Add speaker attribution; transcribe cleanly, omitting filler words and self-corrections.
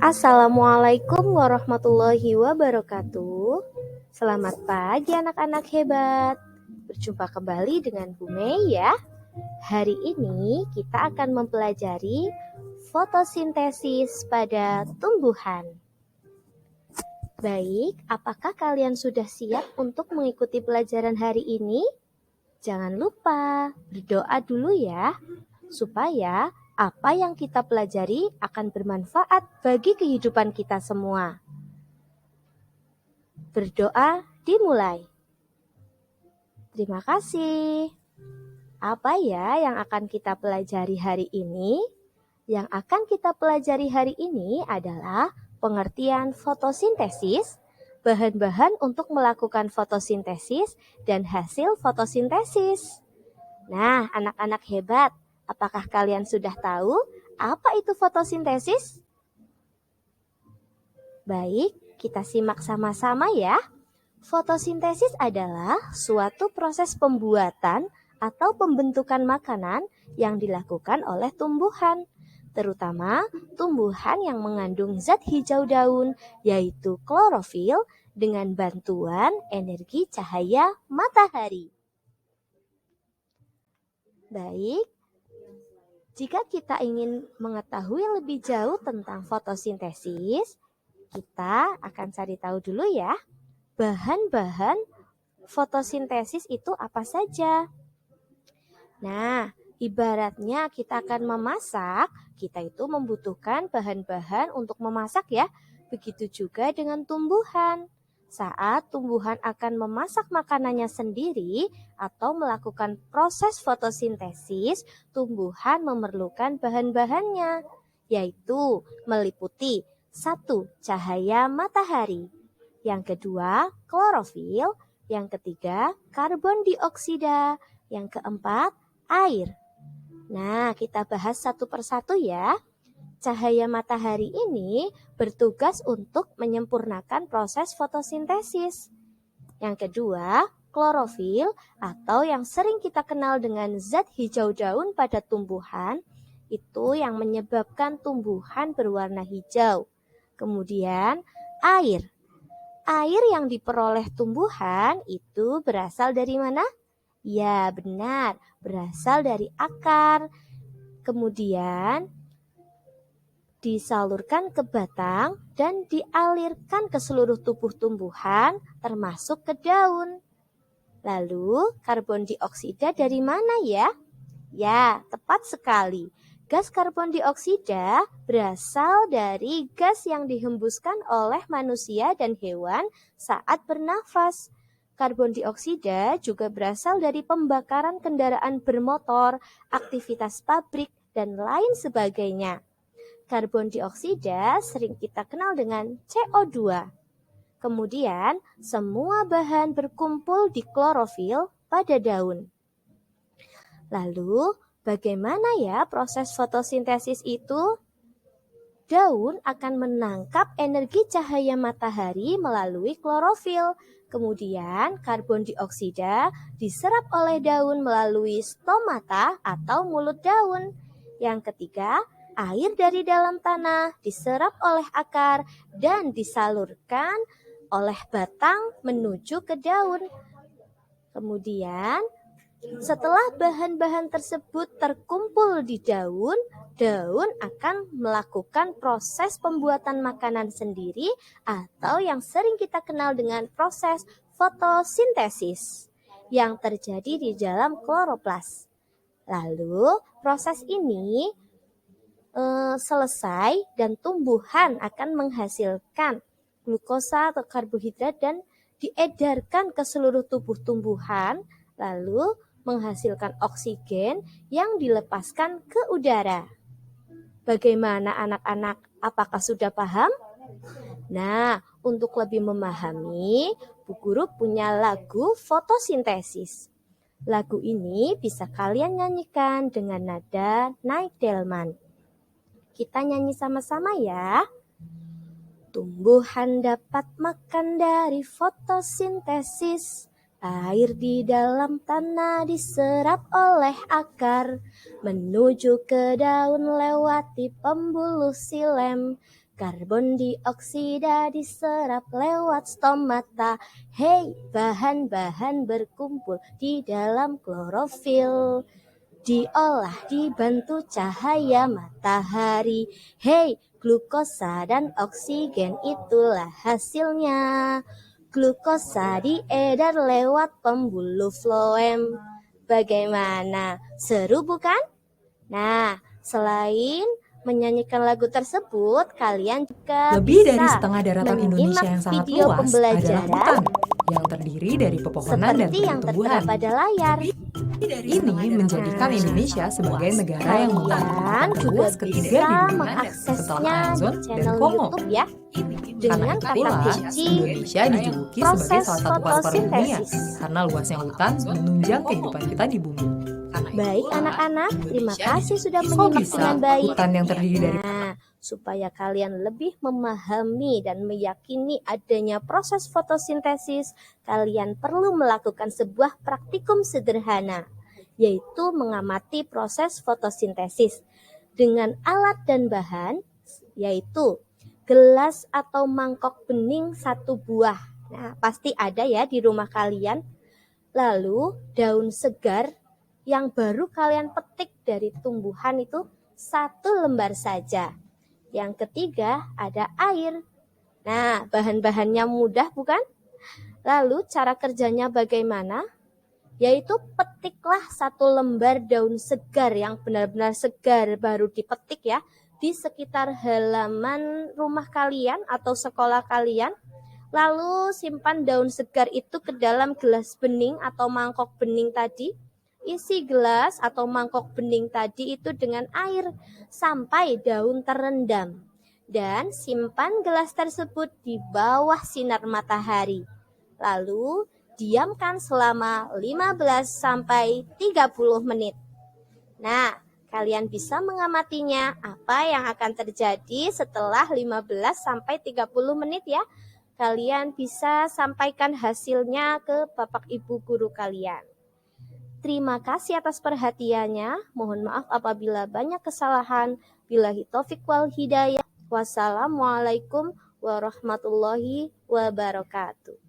Speaker 1: Assalamualaikum warahmatullahi wabarakatuh. Selamat pagi anak-anak hebat. Berjumpa kembali dengan Bu Mei ya. Hari ini kita akan mempelajari fotosintesis pada tumbuhan. Baik, apakah kalian sudah siap untuk mengikuti pelajaran hari ini? Jangan lupa berdoa dulu ya, supaya apa yang kita pelajari akan bermanfaat bagi kehidupan kita semua. Berdoa dimulai. Terima kasih. Apa ya yang akan kita pelajari hari ini? Yang akan kita pelajari hari ini adalah pengertian fotosintesis, bahan-bahan untuk melakukan fotosintesis, dan hasil fotosintesis. Nah, anak-anak hebat, apakah kalian sudah tahu apa itu fotosintesis? Baik, kita simak sama-sama ya. Fotosintesis adalah suatu proses pembuatan atau pembentukan makanan yang dilakukan oleh tumbuhan, terutama tumbuhan yang mengandung zat hijau daun, yaitu klorofil, dengan bantuan energi cahaya matahari. Baik, jika kita ingin mengetahui lebih jauh tentang fotosintesis, kita akan cari tahu dulu ya, bahan-bahan fotosintesis itu apa saja. Nah, ibaratnya kita akan memasak, kita itu membutuhkan bahan-bahan untuk memasak ya. Begitu juga dengan tumbuhan. Saat tumbuhan akan memasak makanannya sendiri atau melakukan proses fotosintesis, tumbuhan memerlukan bahan-bahannya, yaitu meliputi 1. Cahaya matahari, yang kedua klorofil, yang ketiga karbon dioksida, yang keempat air. Nah, kita bahas satu persatu ya. Cahaya matahari ini bertugas untuk menyempurnakan proses fotosintesis. Yang kedua, klorofil atau yang sering kita kenal dengan zat hijau daun pada tumbuhan, itu yang menyebabkan tumbuhan berwarna hijau. Kemudian, air. Air yang diperoleh tumbuhan itu berasal dari mana? Ya, benar, berasal dari akar. Kemudian disalurkan ke batang dan dialirkan ke seluruh tubuh tumbuhan, termasuk ke daun. Lalu, karbon dioksida dari mana ya? Ya, tepat sekali. Gas karbon dioksida berasal dari gas yang dihembuskan oleh manusia dan hewan saat bernafas. Karbon dioksida juga berasal dari pembakaran kendaraan bermotor, aktivitas pabrik, dan lain sebagainya. Karbon dioksida sering kita kenal dengan CO2. Kemudian, semua bahan berkumpul di klorofil pada daun. Lalu, bagaimana ya proses fotosintesis itu? Daun akan menangkap energi cahaya matahari melalui klorofil. Kemudian, karbon dioksida diserap oleh daun melalui stomata atau mulut daun. Yang ketiga, air dari dalam tanah diserap oleh akar dan disalurkan oleh batang menuju ke daun. Kemudian, setelah bahan-bahan tersebut terkumpul di daun, daun akan melakukan proses pembuatan makanan sendiri atau yang sering kita kenal dengan proses fotosintesis yang terjadi di dalam kloroplas. Lalu proses ini selesai dan tumbuhan akan menghasilkan glukosa atau karbohidrat dan diedarkan ke seluruh tubuh tumbuhan, lalu menghasilkan oksigen yang dilepaskan ke udara. Bagaimana anak-anak? Apakah sudah paham? Nah, untuk lebih memahami, Bu Guru punya lagu fotosintesis. Lagu ini bisa kalian nyanyikan dengan nada naik delman. Kita nyanyi sama-sama ya. Tumbuhan dapat makan dari fotosintesis. Air di dalam tanah diserap oleh akar, menuju ke daun lewati pembuluh silem. Karbon dioksida diserap lewat stomata. Hei, bahan-bahan berkumpul di dalam klorofil. Diolah dibantu cahaya matahari. Hei, glukosa dan oksigen itulah hasilnya. Glukosa diedar lewat pembuluh floem. Bagaimana? Seru bukan? Nah, selain menyanyikan lagu tersebut, kalian juga
Speaker 2: Lebih
Speaker 1: bisa
Speaker 2: dari setengah daratan Indonesia yang sangat
Speaker 1: video
Speaker 2: luas adalah
Speaker 1: pembelajaran
Speaker 2: hutan yang terdiri dari pepohonan dan
Speaker 1: seperti yang tertera
Speaker 2: tumbuh-tumbuhan.
Speaker 1: pada layar.
Speaker 2: Ini menjadikan Indonesia sebagai negara yang
Speaker 1: Kalian
Speaker 2: mengandung
Speaker 1: juga
Speaker 2: luas ketiga
Speaker 1: bisa
Speaker 2: di dunia
Speaker 1: mengaksesnya
Speaker 2: setelah Amazon
Speaker 1: di
Speaker 2: dan
Speaker 1: channel
Speaker 2: Kongo.
Speaker 1: YouTube ya. Dengan
Speaker 2: Karena
Speaker 1: kata
Speaker 2: itulah
Speaker 1: kunci
Speaker 2: Indonesia dijuluki sebagai
Speaker 1: proses
Speaker 2: salah satu paru-paru dunia
Speaker 1: fotosintesis.
Speaker 2: karena luasnya hutan menunjang kehidupan kita di bumi.
Speaker 1: Baik anak-anak, terima kasih sudah
Speaker 2: Kok
Speaker 1: menyimak
Speaker 2: bisa
Speaker 1: dengan baik.
Speaker 2: hutan yang terdiri dari
Speaker 1: Nah, supaya kalian lebih memahami dan meyakini adanya proses fotosintesis, kalian perlu melakukan sebuah praktikum sederhana, yaitu mengamati proses fotosintesis dengan alat dan bahan, yaitu gelas atau mangkok bening 1 buah. Nah, pasti ada ya di rumah kalian. Lalu daun segar yang baru kalian petik dari tumbuhan itu 1 lembar saja. Yang ketiga ada air. Nah, bahan-bahannya mudah bukan? Lalu cara kerjanya bagaimana? Yaitu petiklah 1 lembar daun segar yang benar-benar segar baru dipetik ya, di sekitar halaman rumah kalian atau sekolah kalian. Lalu simpan daun segar itu ke dalam gelas bening atau mangkok bening tadi. Isi gelas atau mangkok bening tadi itu dengan air sampai daun terendam. Dan simpan gelas tersebut di bawah sinar matahari. Lalu diamkan selama 15 sampai 30 menit. Nah, kalian bisa mengamatinya apa yang akan terjadi setelah 15 sampai 30 menit ya. Kalian bisa sampaikan hasilnya ke Bapak Ibu guru kalian. Terima kasih atas perhatiannya. Mohon maaf apabila banyak kesalahan. Billahi taufik wal hidayah. Wassalamualaikum warahmatullahi wabarakatuh.